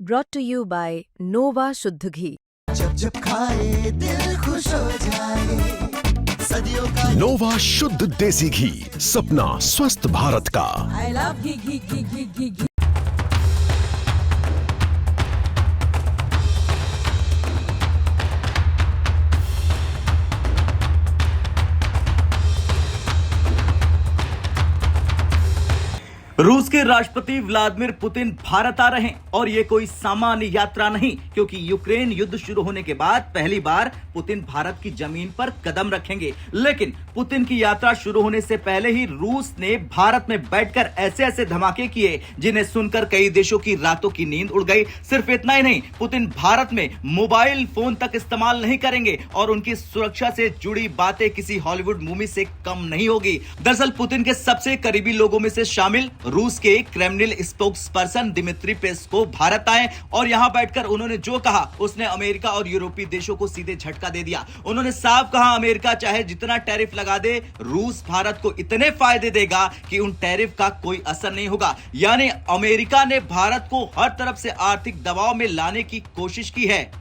brought to you by Nova शुद्ध घी। जब जब खाए दिल खुश हो जाए, सदियों का नोवा शुद्ध देसी घी, सपना स्वस्थ भारत का। I love घी घी घी घी घी घी। रूस के राष्ट्रपति व्लादिमीर पुतिन भारत आ रहे हैं और ये कोई सामान्य यात्रा नहीं, क्योंकि यूक्रेन युद्ध शुरू होने के बाद पहली बार पुतिन भारत की जमीन पर कदम रखेंगे। लेकिन पुतिन की यात्रा शुरू होने से पहले ही रूस ने भारत में बैठकर ऐसे ऐसे धमाके किए जिन्हें सुनकर कई देशों की रातों की नींद उड़ गई। सिर्फ इतना ही नहीं, पुतिन भारत में मोबाइल फोन तक इस्तेमाल नहीं करेंगे और उनकी सुरक्षा से जुड़ी बातें किसी हॉलीवुड मूवी से कम नहीं होगी। दरअसल पुतिन के सबसे करीबी लोगों में से शामिल रूस के Kremlin spokesperson Dmitry Peskov Bharat आए और यहां बैठकर उन्होंने जो कहा उसने अमेरिका और यूरोपीय देशों को सीधे झटका दे दिया। उन्होंने साफ कहा, अमेरिका चाहे जितना टैरिफ लगा दे, रूस भारत को इतने फायदे देगा कि उन टैरिफ का कोई असर नहीं होगा। यानी अमेरिका ने भारत को हर तरफ से आर्थिक दबाव में लाने की कोशिश की है।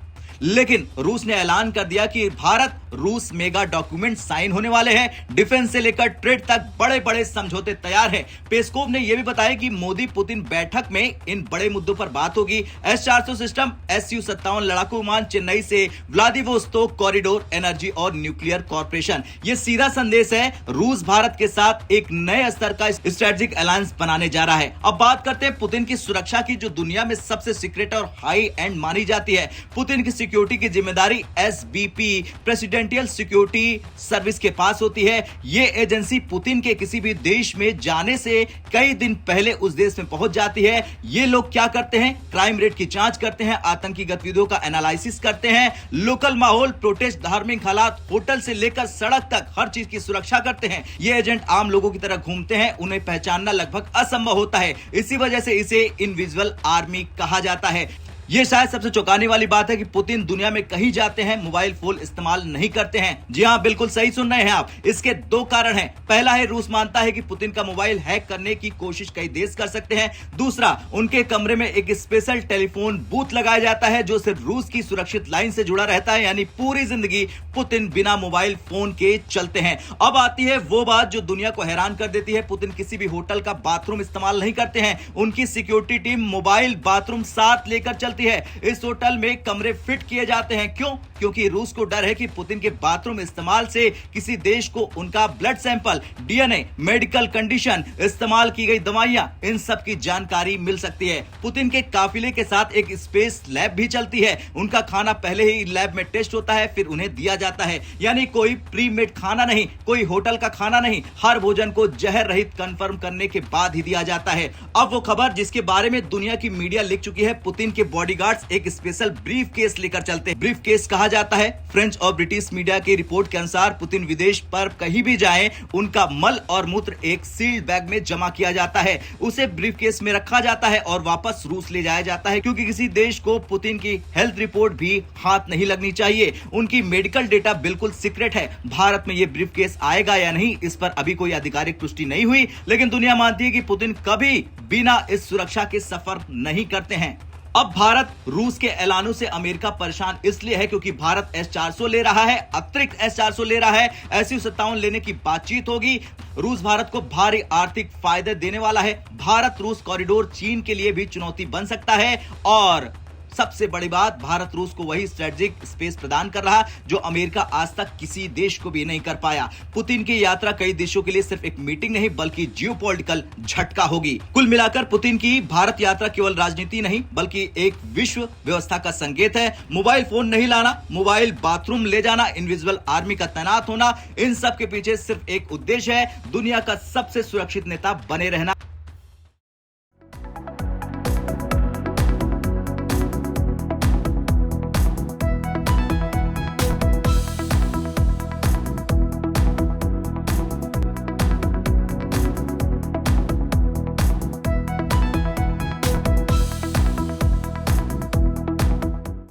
लेकिन रूस ने ऐलान कर दिया कि भारत रूस मेगा डॉक्यूमेंट साइन होने वाले हैं। डिफेंस से लेकर ट्रेड तक बड़े बड़े समझौते तैयार हैं। पेस्कोव ने यह भी बताया कि मोदी पुतिन बैठक में इन बड़े मुद्दों पर बात होगी। S-400 सिस्टम, Su-57 लड़ाकू विमान, चेन्नई से व्लादिवोस्तोक कॉरिडोर, एनर्जी और न्यूक्लियर कॉर्पोरेशन। यह सीधा संदेश है, रूस भारत के साथ एक नए स्तर का स्ट्रेटेजिक अलायंस बनाने जा रहा है। अब बात करते हैं पुतिन की सुरक्षा की, जो दुनिया में सबसे सीक्रेट और हाई एंड मानी जाती है। पुतिन की सिक्योरिटी की जिम्मेदारी SBP प्रेसिडेंशियल सिक्योरिटी सर्विस के पास होती है। यह एजेंसी पुतिन के किसी भी देश में जाने से कई दिन पहले उस देश में पहुंच जाती है। ये लोग क्या करते हैं? क्राइम रेट की जांच करते हैं, आतंकी गतिविधियों का एनालिसिस करते हैं, लोकल माहौल, प्रोटेस्ट, धार्मिक हालात, होटल से लेकर सड़क तक हर चीज की सुरक्षा करते हैं। ये एजेंट आम लोगों की तरह घूमते हैं, उन्हें पहचानना लगभग असंभव होता है। इसी वजह से इसे इनविजिबल आर्मी कहा जाता है। ये शायद सबसे चौंकाने वाली बात है कि पुतिन दुनिया में कहीं जाते हैं मोबाइल फोन इस्तेमाल नहीं करते हैं। जी हां, बिल्कुल सही सुन रहे हैं आप। इसके दो कारण हैं। पहला है, रूस मानता है कि पुतिन का मोबाइल हैक करने की कोशिश कई देश कर सकते हैं। दूसरा, उनके कमरे में एक स्पेशल टेलीफोन बूथ लगाया जाता है जो सिर्फ रूस की सुरक्षित लाइन से जुड़ा रहता है। यानी पूरी जिंदगी पुतिन बिना मोबाइल फोन के चलते हैं। अब आती है वो बात जो दुनिया को हैरान कर देती है। पुतिन किसी भी होटल का बाथरूम इस्तेमाल नहीं करते हैं। उनकी सिक्योरिटी टीम मोबाइल बाथरूम साथ लेकर चलती है। इस होटल में कमरे फिट किए जाते हैं। क्यों? क्योंकि रूस को डर है कि पुतिन के बाथरूम इस्तेमाल से किसी देश को उनका blood sample, DNA, medical condition, इस्तेमाल की गई दवाइयां, इन सब की जानकारी मिल सकती है। पुतिन के काफिले के साथ एक स्पेस लैब भी चलती है। उनका खाना पहले ही लैब में टेस्ट होता है, फिर उन्हें दिया जाता है। यानी कोई प्री मेड खाना नहीं, कोई होटल का खाना नहीं। हर भोजन को जहर रहित कंफर्म करने के बाद ही दिया जाता है। अब वो खबर जिसके बारे में दुनिया की मीडिया लिख चुकी है, पुतिन के बॉडीगार्ड्स एक स्पेशल ब्रीफ केस लेकर चलते हैं। ब्रीफ केस कहा जाता है। फ्रेंच और ब्रिटिश मीडिया की रिपोर्ट के अनुसार पुतिन विदेश पर कहीं भी जाएं, उनका मल और मूत्र एक सील्ड बैग में जमा किया जाता है। उसे ब्रीफ केस में रखा जाता है और वापस रूस ले जाया जाता है, क्योंकि किसी देश को पुतिन की हेल्थ रिपोर्ट भी हाथ नहीं लगनी चाहिए। उनकी मेडिकल डेटा बिल्कुल सीक्रेट है। भारत में यह ब्रीफ केस आएगा या नहीं, इस पर अभी कोई आधिकारिक पुष्टि नहीं हुई, लेकिन दुनिया मानती है कि पुतिन कभी बिना इस सुरक्षा के सफर नहीं करते हैं। अब भारत रूस के ऐलानों से अमेरिका परेशान इसलिए है क्योंकि भारत S-400 ले रहा है, अतिरिक्त S-400 ले रहा है, Su-57 लेने की बातचीत होगी। रूस भारत को भारी आर्थिक फायदे देने वाला है। भारत रूस कॉरिडोर चीन के लिए भी चुनौती बन सकता है और सबसे बड़ी बात, भारत रूस को वही स्ट्रेटेजिक स्पेस प्रदान कर रहा जो अमेरिका आज तक किसी देश को भी नहीं कर पाया। पुतिन की यात्रा कई देशों के लिए सिर्फ एक मीटिंग नहीं बल्कि जियोपॉलिटिकल झटका होगी। कुल मिलाकर पुतिन की भारत यात्रा केवल राजनीति नहीं बल्कि एक विश्व व्यवस्था का संकेत है। मोबाइल फोन नहीं लाना, मोबाइल बाथरूम ले जाना, इनविजिबल आर्मी का तैनात होना, इन सब के पीछे सिर्फ एक उद्देश्य है, दुनिया का सबसे सुरक्षित नेता बने रहना।